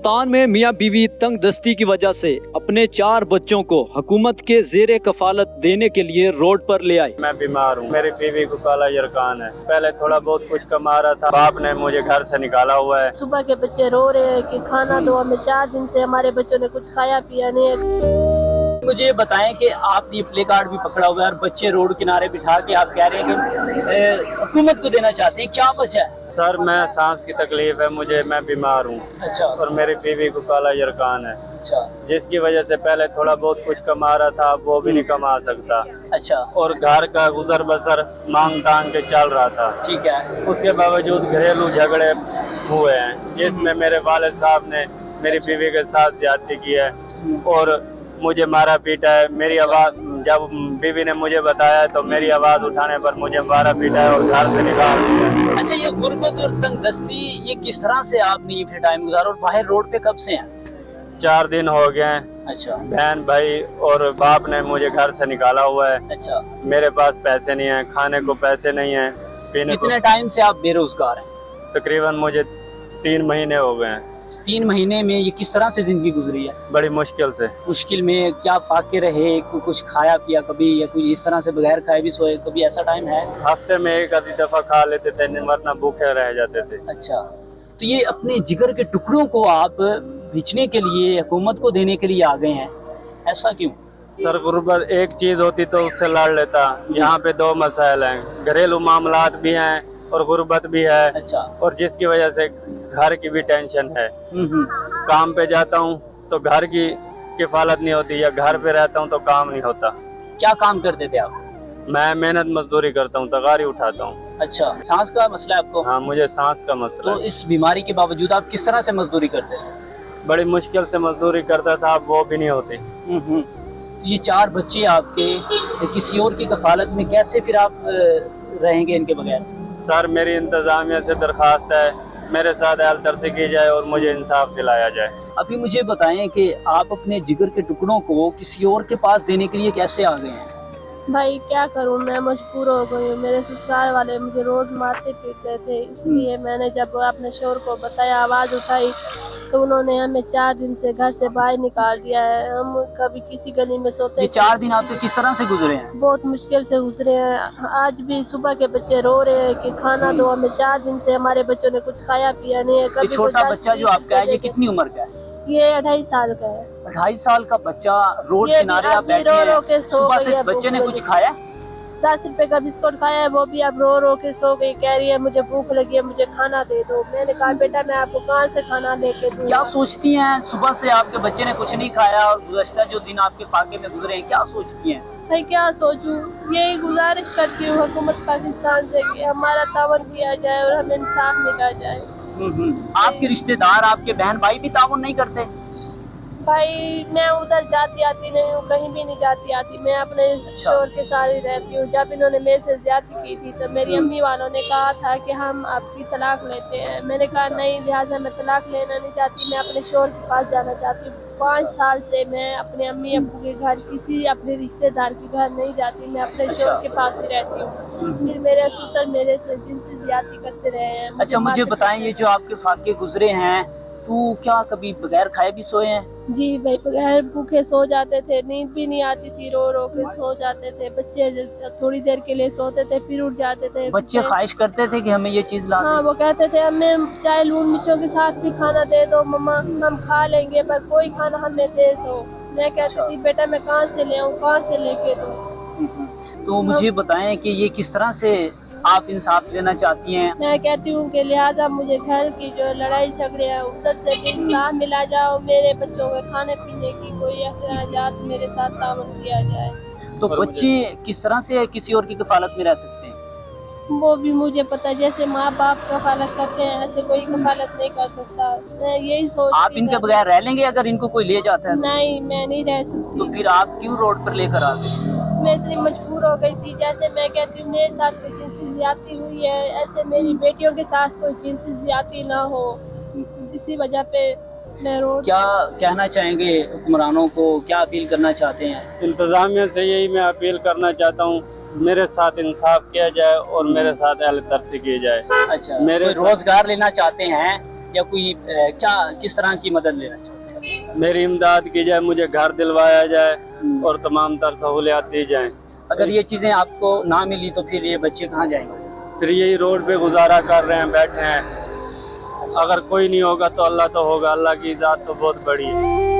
मुल्तान में मियां बीवी तंग दस्ती की वजह से अपने 4 बच्चों को हुकूमत के ज़ेरे कफालत देने के लिए रोड पर ले आए। मैं बीमार हूँ, मेरी बीवी को काला यरकान है। पहले थोड़ा बहुत कुछ कमा रहा था, बाप ने मुझे घर से निकाला हुआ है। सुबह के बच्चे रो रहे हैं कि खाना दो हमें, 4 दिन से हमारे बच्चों ने कुछ खाया पिया नहीं है। मुझे बताएं कि आपने प्ले कार्ड भी पकड़ा हुआ है और बच्चे रोड किनारे बिठा के आप कह रहे हैं कि हुकूमत को देना चाहते हैं, क्या वजह है? सर मैं सांस की तकलीफ है मुझे, मैं बीमार हूँ। अच्छा। और मेरी बीवी को काला यरकान है। अच्छा। जिसकी वजह से पहले थोड़ा बहुत कुछ कमा रहा था, वो भी नहीं कमा सकता। अच्छा। और घर का गुजर बसर मांग तांग के चल रहा था। ठीक है। उसके बावजूद घरेलू झगड़े हुए हैं, जिसमें मेरे वालिद साहब ने मेरी बीवी के साथ ज्यादती की है और मुझे मारा पीटा है। मेरी आवाज जब बीवी ने मुझे बताया तो मेरी आवाज उठाने पर मुझे मारा पीटा है और घर से निकाल दिया। अच्छा, ये गुर्बत और तंग दस्ती ये किस तरह से आपने ये फिर टाइम गुजारा और बाहर रोड पे कब से हैं? 4 दिन हो गए हैं। अच्छा। बहन भाई और बाप ने मुझे घर से निकाला हुआ है। अच्छा। मेरे पास पैसे नहीं है, खाने को पैसे नहीं है, पीने को। कितने टाइम से आप बेरोजगार हैं? तकरीबन मुझे 3 महीने हो गए हैं। 3 महीने में ये किस तरह से जिंदगी गुजरी है? बड़ी मुश्किल से। मुश्किल में क्या फाके रहे, कुछ खाया पिया कभी, या कुछ इस तरह से बगैर खाए भी सोए कभी, ऐसा टाइम है? हफ्ते में एक आधी दफा खा लेते थे, वरना भूखे रह जाते थे। अच्छा, तो ये अपने जिगर के टुकड़ों को आप बेचने के लिए हुकूमत को देने के लिए आ गए हैं, ऐसा क्यों? सर गुर्बत एक चीज होती तो उससे लड़ लेता। यहाँ पे 2 मसाइल हैं, घरेलू मामलात भी हैं और गुर्बत भी है। अच्छा। और जिसकी वजह से घर की भी टेंशन है। काम पे जाता हूँ तो घर की किफालत नहीं होती, या घर पे रहता हूँ तो काम नहीं होता। क्या काम करते थे आप? मैं मेहनत मजदूरी करता हूँ, तगारी उठाता हूँ। अच्छा, सांस का मसला है आपको? हाँ, मुझे सांस का मसला तो है। इस बीमारी के बावजूद आप किस तरह से मजदूरी करते थे? बड़ी मुश्किल से मजदूरी करता था, अब वो भी नहीं होती। ये 4 बच्चे आपके, किसी और की कफालत में कैसे फिर आप रहेंगे इनके बगैर? सर मेरी इंतजामिया से दरख्वास्त है, मेरे साथ अहल तरसी की जाए और मुझे इंसाफ दिलाया जाए। अभी मुझे बताएं कि आप अपने जिगर के टुकड़ों को किसी और के पास देने के लिए कैसे आ गए हैं? भाई क्या करूं, मैं मजबूर हो गई हूँ। मेरे ससुराल वाले मुझे रोज मारते पीटते थे, इसलिए मैंने जब अपने शोहर को बताया, आवाज उठाई, तो उन्होंने हमें 4 दिन से घर से बाहर निकाल दिया है। हम कभी किसी गली में सोते। ये 4 दिन आपके किस तरह से गुजरे हैं? बहुत मुश्किल से गुजरे हैं। आज भी सुबह के बच्चे रो रहे हैं कि खाना दो हमें, 4 दिन से हमारे बच्चों ने कुछ खाया पिया नहीं है। ये छोटा बच्चा जो आपका है, ये कितनी उम्र का है? ये 2.5 साल का है। 2.5 साल का बच्चा, रोड ये किनारे भी आप बैठे रो रो हैं, के सो सुबह गई से इस है, बच्चे ने भूख कुछ लगी। खाया? 10 रुपए का बिस्कुट खाया है, वो भी अब रो रो के सो गई, कह रही है मुझे भूख लगी है, मुझे खाना दे दो। मैंने कहा बेटा मैं आपको कहाँ से खाना लेके दूँ? क्या सोचती हैं, सुबह से आपके बच्चे ने कुछ नहीं खाया और गुज़श्ता जो दिन आपके फाके में गुजरे हैं, क्या सोचती हैं? भाई क्या सोचूं, यही गुजारिश करती हूँ हुकूमत पाकिस्तान से कि हमारा तावन किया जाए और हमें इंसाफ मिला जाए। आपके रिश्तेदार, आपके बहन भाई भी तावन नहीं करते? भाई मैं उधर जाती आती नहीं हूँ, कहीं भी नहीं जाती आती, मैं अपने शोहर के साथ ही रहती हूँ। जब इन्होंने मेरे से ज्यादती की थी तो मेरी अम्मी वालों ने कहा था कि हम आपकी तलाक लेते हैं। मैंने कहा नहीं, लिहाजा मैं तलाक लेना नहीं चाहती, मैं अपने शोहर के पास जाना चाहती हूँ। 5 साल से मैं अपने अम्मी अब्बू के घर, किसी अपने रिश्तेदार के घर नहीं जाती, मैं अपने शोहर के पास ही रहती हूँ। फिर मेरे ससुर मेरे से जिनसे ज्यादती करते रहे हैं। अच्छा, मुझे बताएं, ये जो आपके फाके गुजरे हैं, तो क्या कभी बगैर खाए भी सोए हैं? जी भाई, बगैर भूखे सो जाते थे, नींद भी नहीं आती थी, रो रो के सो जाते थे। बच्चे थोड़ी देर के लिए सोते थे, फिर उठ जाते थे। बच्चे ख्वाहिश करते थे कि हमें ये चीज ला हाँ, वो कहते थे हमें चाहे लून मिर्चों के साथ भी खाना दे दो मम्मा, हम खा लेंगे, पर कोई खाना हमें दे दो। मैं कहती थी बेटा मैं कहाँ से ले आऊँ, कहाँ से लेके दूँ? तो मुझे बताएं कि ये किस तरह से आप इंसाफ लेना चाहती हैं? मैं कहती हूँ कि लिहाजा मुझे घर की जो लड़ाई झगड़े हैं उधर से भी इंसाफ मिला जाओ, मेरे बच्चों के खाने पीने की कोई अखराजात मेरे साथ तावन किया जाए। तो बच्चे किस तरह से किसी और की कफालत में रह सकते हैं? वो भी मुझे पता है, जैसे माँ बाप कफालत करते हैं ऐसे कोई कफालत नहीं कर सकता। मैं यही सोच आप इनके बगैर रह लेंगे अगर इनको कोई ले जाता है? नहीं, मैं नहीं रह सकती। तो फिर आप क्यों रोड पर लेकर आ गए? मैं इतनी मजबूर हो गई थी। जैसे मैं कहती हूँ मेरे साथ कोई जिनसी ज्यादती हुई है, ऐसे मेरी बेटियों के साथ कोई जिनसी ज्यादती ना हो, इसी वजह पे मैं रोड। क्या कहना चाहेंगे हुक्मरानों को, क्या अपील करना चाहते हैं? इंतजामिया से यही मैं अपील करना चाहता हूँ, मेरे साथ इंसाफ किया जाए और मेरे साथ अहल तरसी की जाए। अच्छा, मेरे कोई रोजगार लेना चाहते हैं या कोई क्या किस तरह की मदद लेना चाहते हैं? मेरी इमदाद की जाए, मुझे घर दिलवाया जाए और तमाम तर सहूलियात दी जाएं। अगर ये चीजें आपको ना मिली तो फिर ये बच्चे कहाँ जाएंगे? फिर यही रोड पे गुजारा कर रहे हैं, बैठे हैं। अगर कोई नहीं होगा तो अल्लाह तो होगा, अल्लाह की ज़ात तो बहुत बड़ी है।